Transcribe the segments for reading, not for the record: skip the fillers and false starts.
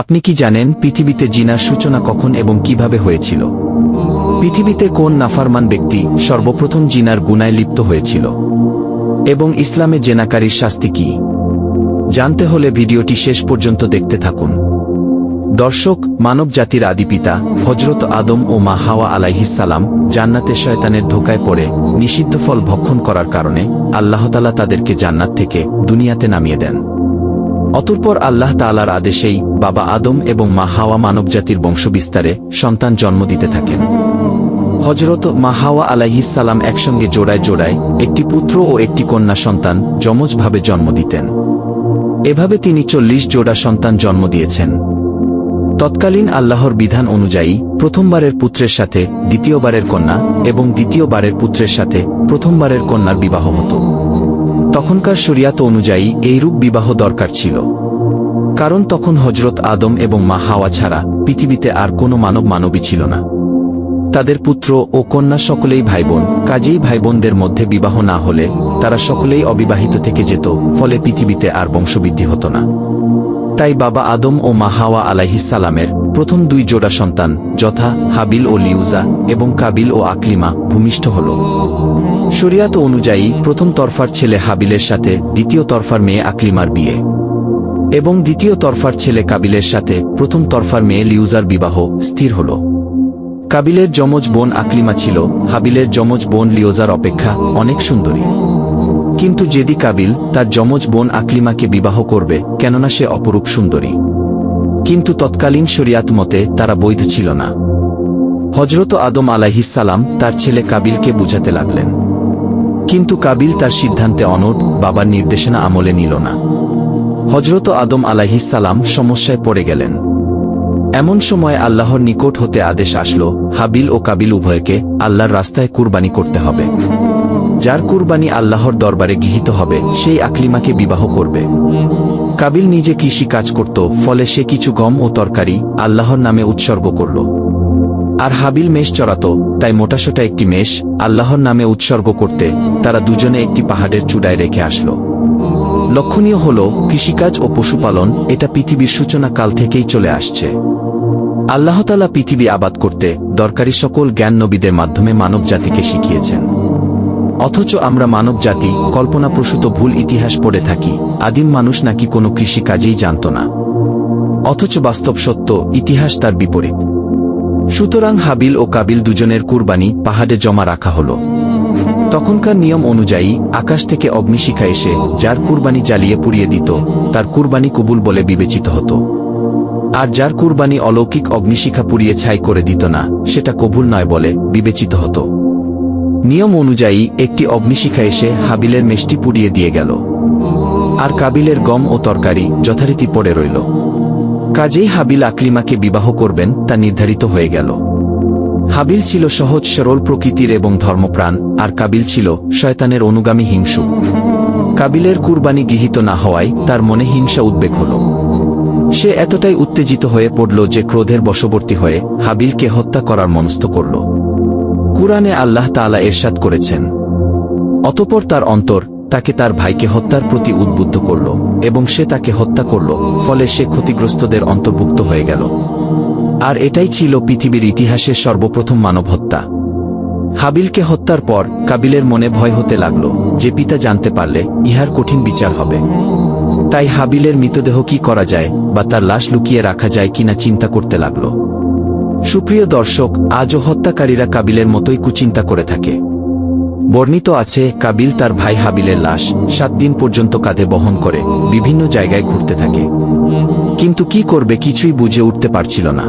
আপনি কি জানেন পৃথিবীতে জিনার সূচনা কখন এবং কিভাবে হয়েছিল? পৃথিবীতে কোন নাফরমান ব্যক্তি সর্বপ্রথম জিনার গুনায় লিপ্ত হয়েছিল? এবং ইসলামে জেনাকারীর শাস্তি কি? জানতে হলে ভিডিওটি শেষ পর্যন্ত দেখতে থাকুন। দর্শক, মানব জাতির আদিপিতা হযরত আদম ও মা হাওয়া আলাইহিসসালাম জান্নাতে শয়তানের ধোঁকায় পড়ে নিষিদ্ধ ফল ভক্ষণ করার কারণে আল্লাহ তাআলা তাদেরকে জান্নাত থেকে দুনিয়াতে নামিয়ে দেন। অতঃপর আল্লাহ তাআলার আদেশেই বাবা আদম এবং মা হাওয়া মানবজাতির বংশবিস্তারে সন্তান জন্ম দিতে থাকেন। হযরত মা হাওয়া আলাইহিসসালাম একসঙ্গে জোড়ায় জোড়ায় একটি পুত্র ও একটি কন্যা সন্তান যমজভাবে জন্ম দিতেন। এভাবে তিনি 40 জোড়া সন্তান জন্ম দিয়েছেন। তৎকালীন আল্লাহর বিধান অনুযায়ী প্রথমবারের পুত্রের সাথে দ্বিতীয়বারের কন্যা এবং দ্বিতীয়বারের পুত্রের সাথে প্রথমবারের কন্যার বিবাহ হতো। তখনকার শরিয়াত অনুযায়ী এইরূপ বিবাহ দরকার ছিল, কারণ তখন হযরত আদম এবং মা হাওয়া ছাড়া পৃথিবীতে আর কোনো মানবী ছিল না। তাদের পুত্র ও কন্যা সকলেই ভাইবোন, কাজেই ভাইবোনদের মধ্যে বিবাহ না হলে তারা সকলেই অবিবাহিত থেকে যেত, ফলে পৃথিবীতে আর বংশবৃদ্ধি হতো না। তাই বাবা আদম ও মা হাওয়া আলাইহিসসালামের প্রথম 2 জোড়া সন্তান যথা হাবিল ও লিউজা এবং কাবিল ও আকলিমা ভূমিষ্ঠ হল। শরিয়াত অনুযায়ী প্রথম তরফার ছেলে হাবিলের সাথে দ্বিতীয় তরফার মেয়ে আকলিমার বিয়ে, এবং দ্বিতীয় তরফার ছেলে কাবিলের সাথে প্রথম তরফার মেয়ে লিউজার বিবাহ স্থির হল। কাবিলের যমজ বোন আকলিমা ছিল হাবিলের যমজ বোন লিউজার অপেক্ষা অনেক সুন্দরী। কিন্তু যেদি কাবিল তার যমজ বোন আকলিমাকে বিবাহ করবে, কেননা সে অপরূপ সুন্দরী, কিন্তু তৎকালীন শরিয়াত মতে তারা বৈধ ছিল না। হযরত আদম আলাইহিসসালাম তার ছেলে কাবিলকে বুঝাতে লাগলেন, কিন্তু কাবিল তার সিদ্ধান্তে অনড়, বাবার নির্দেশনা আমলে নিল না। হযরত আদম আলাইহিসসালাম সমস্যায় পড়ে গেলেন। এমন সময় আল্লাহর নিকট হতে আদেশ আসলো, হাবিল ও কাবিল উভয়কে আল্লাহর রাস্তায় কুরবানি করতে হবে। যার কুরবানি আল্লাহর দরবারে গৃহীত হবে সেই আকলিমাকে বিবাহ করবে। কাবিল নিজে কৃষি কাজ করত, ফলে সে কিছু গম ও তরকারি আল্লাহর নামে উৎসর্গ করল। আর হাবিল মেষ চড়াত, তাই মোটাসোটা একটি মেষ আল্লাহর নামে উৎসর্গ করতে তারা দুজনে একটি পাহাড়ের চূড়ায় রেখে আসলো। লক্ষণীয় হল, কৃষিকাজ ও পশুপালন এটা পৃথিবীর সূচনা কাল থেকেই চলে আসছে। আল্লাহ তাআলা পৃথিবী আবাদ করতে দরকারি সকল জ্ঞান নবীদের মাধ্যমে মানব জাতিকে শিখিয়েছেন। অথচ আমরা মানব জাতি কল্পনাপ্রসূত ভুল ইতিহাস পড়ে থাকি, আদিম মানুষ নাকি কোনো কৃষি কাজেই জানত না। অথচ বাস্তব সত্য, ইতিহাস তার বিপরীত। সুতরাং হাবিল ও কাবিল দুজনের কুরবানি পাহাড়ে জমা রাখা হল। তখনকার নিয়ম অনুযায়ী আকাশ থেকে অগ্নিশিখা এসে যার কুরবানি জ্বালিয়ে পুড়িয়ে দিত তার কুরবানি কবুল বলে বিবেচিত হতো। আর যার কুরবানি অলৌকিক অগ্নিশিখা পুড়িয়ে ছাই করে দিত না, সেটা কবুল নয় বলে বিবেচিত হতো। নিয়ম অনুযায়ী একটি অগ্নিশিখা এসে হাবিলের মেষটি পুড়িয়ে দিয়ে গেল, আর কাবিলের গম ও তরকারি যথারীতি পড়ে রইল। কাজেই হাবিল আকলিমাকে বিবাহ করবেন তা নির্ধারিত হয়ে গেল। হাবিল ছিল সহজ সরল প্রকৃতির এবং ধর্মপ্রাণ, আর কাবিল ছিল শয়তানের অনুগামী হিংসুক। কাবিলের কুরবানি গৃহীত না হওয়ায় তার মনে হিংসা উদ্বেগ হল। সে এতটাই উত্তেজিত হয়ে পড়ল যে ক্রোধের বশবর্তী হয়ে হাবিলকে হত্যা করার মনস্থ করল। কুরআনে আল্লাহ তাআলা ইরশাদ করেছেন, অতঃপর তার অন্তর তাকে তার ভাইকে হত্যার প্রতি উদ্বুদ্ধ করল এবং সে তাকে হত্যা করল, ফলে সে ক্ষতিগ্রস্তদের অন্তর্ভুক্ত হয়ে গেল। আর এটাই ছিল পৃথিবীর ইতিহাসের সর্বপ্রথম মানব হত্যা। হাবিলকে হত্যার পর কাবিলের মনে ভয় হতে লাগল যে পিতা জানতে পারলে ইহার কঠিন বিচার হবে। তাই হাবিলের মৃতদেহ কি করা যায় বা তার লাশ লুকিয়ে রাখা যায় কিনা চিন্তা করতে লাগল। সুপ্রিয় দর্শক, আজও হত্যাকারীরা কাবিলের মতোই কুচিন্তা করে থাকে। বর্ণিত আছে, কাবিল তার ভাই হাবিলের লাশ 7 দিন পর্যন্ত কাঁধে বহন করে বিভিন্ন জায়গায় ঘুরতে থাকে, কিন্তু কি করবে কিছুই বুঝে উঠতে পারছিল না।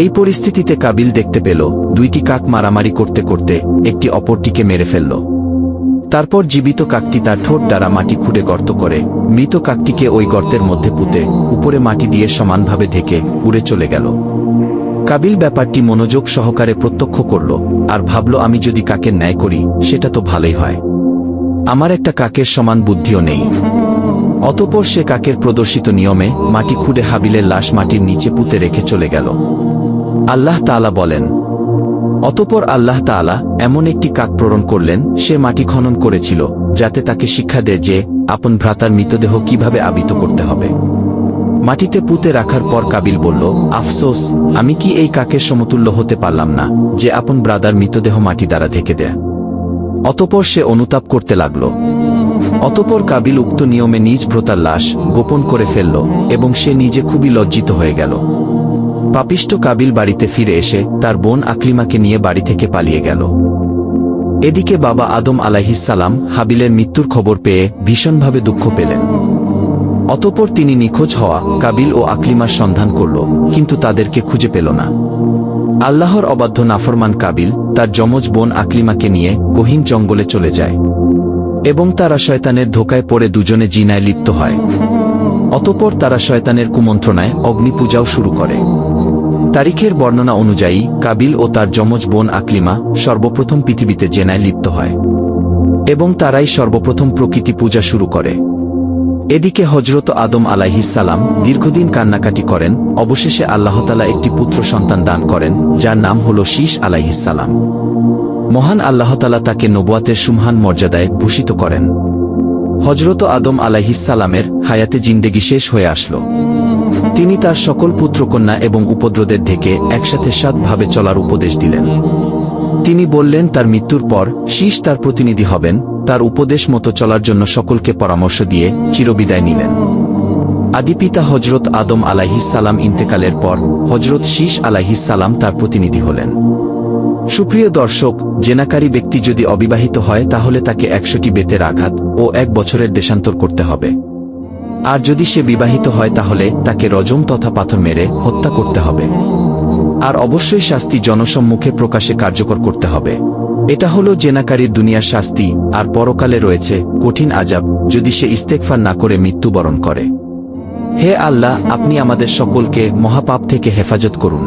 এই পরিস্থিতিতে কাবিল দেখতে পেল 2টি কাক মারামারি করতে করতে একটি অপরটিকে মেরে ফেলল। তারপর জীবিত কাকটি তার ঠোঁট দ্বারা মাটি খুঁড়ে গর্ত করে মৃত কাকটিকে ওই গর্তের মধ্যে পুঁতে উপরে মাটি দিয়ে সমানভাবে ঢেকে উড়ে চলে গেল। কাবিল ব্যাপারটি মনোযোগ সহকারে প্রত্যক্ষ করল আর ভাবল, আমি যদি কাকের ন্যায় করি সেটা তো ভালোই হয়, আমার একটা কাকের সমান বুদ্ধিও নেই। অতঃপর সে কাকের প্রদর্শিত নিয়মে মাটি খুঁড়ে হাবিলের লাশ মাটির নিচে পুঁতে রেখে চলে গেল। আল্লাহ তাআলা বলেন, অতঃপর আল্লাহ তাআলা এমন একটি কাক প্রেরণ করলেন, সে মাটি খনন করেছিল যাতে তাকে শিক্ষা দেয় যে আপন ভ্রাতার মৃতদেহ কিভাবে আবিত করতে হবে। মাটিতে পুঁতে রাখার পর কাবিল বলল, আফসোস, আমি কি এই কাকের সমতুল্য হতে পারলাম না যে আপন ব্রাদার মৃতদেহ মাটি দ্বারা ঢেকে দেয়। অতঃপর সে অনুতাপ করতে লাগল। অতঃপর কাবিল উক্ত নিয়মে নিজ ভ্রাতার লাশ গোপন করে ফেলল এবং সে নিজে খুবই লজ্জিত হয়ে গেল। পাপিষ্ঠ কাবিল বাড়িতে ফিরে এসে তার বোন আকলিমাকে নিয়ে বাড়ি থেকে পালিয়ে গেল। এদিকে বাবা আদম আলাইহিসসালাম হাবিলের মৃত্যুর খবর পেয়ে ভীষণভাবে দুঃখ পেলেন। অতঃপর তিনি নিখোঁজ হওয়া কাবিল ও আকলিমার সন্ধান করল, কিন্তু তাদেরকে খুঁজে পেল না। আল্লাহর অবাধ্য নাফরমান কাবিল তার যমজ বোন আকলিমাকে নিয়ে গহীন জঙ্গলে চলে যায় এবং তারা শয়তানের ধোকায় পড়ে দুজনে জিনায় লিপ্ত হয়। অতঃপর তারা শয়তানের কুমন্ত্রণায় অগ্নি পূজাও শুরু করে। তারিখের বর্ণনা অনুযায়ী কাবিল ও তার যমজ বোন আকলিমা সর্বপ্রথম পৃথিবীতে জেনায় লিপ্ত হয় এবং তারাই সর্বপ্রথম প্রকৃতি পূজা শুরু করে। এদিকে হযরত আদম আলাইহিসসালাম দীর্ঘদিন কান্নাকাটি করেন। অবশেষে আল্লাহ তাআলা একটি পুত্র সন্তান দান করেন, যার নাম হল শীস আলাইহিসসালাম। মহান আল্লাহ তাআলা তাকে নবুয়াতের সুমহান মর্যাদায় ভূষিত করেন। হযরত আদম আলাইহিসসালামের হায়াতে জিন্দেগি শেষ হয়ে আসলো। তিনি তার সকল পুত্রকন্যা এবং উপদ্রদের থেকে একসাথে সৎভাবে চলার উপদেশ দিলেন। তিনি বললেন তার মৃত্যুর পর শীস তার প্রতিনিধি হবেন। তার উপদেশ মতো চলার জন্য সকলকে পরামর্শ দিয়ে চিরবিদায় নিলেন। আদিপিতা হযরত আদম আলাইহিসসালাম ইন্তেকালের পর হযরত শীস আলাইহিসসালাম তার প্রতিনিধি হলেন। সুপ্রিয় দর্শক, জেনাকারী ব্যক্তি যদি অবিবাহিত হয় তাহলে তাকে 100টি বেতের আঘাত ও 1 বছরের দেশান্তর করতে হবে। আর যদি সে বিবাহিত হয় তাহলে তাকে রজম তথা পাথর মেরে হত্যা করতে হবে। আর অবশ্যই শাস্তি জনসম্মুখে প্রকাশে কার্যকর করতে হবে। এটা হলো জেনাকারীর দুনিয়ার শাস্তি। আর পরকালে রয়েছে কঠিন আযাব যদি সে ইস্তেগফার না করে মৃত্যুবরণ করে। হে আল্লাহ, আপনি আমাদের সকলকে মহাপাপ থেকে হেফাজত করুন।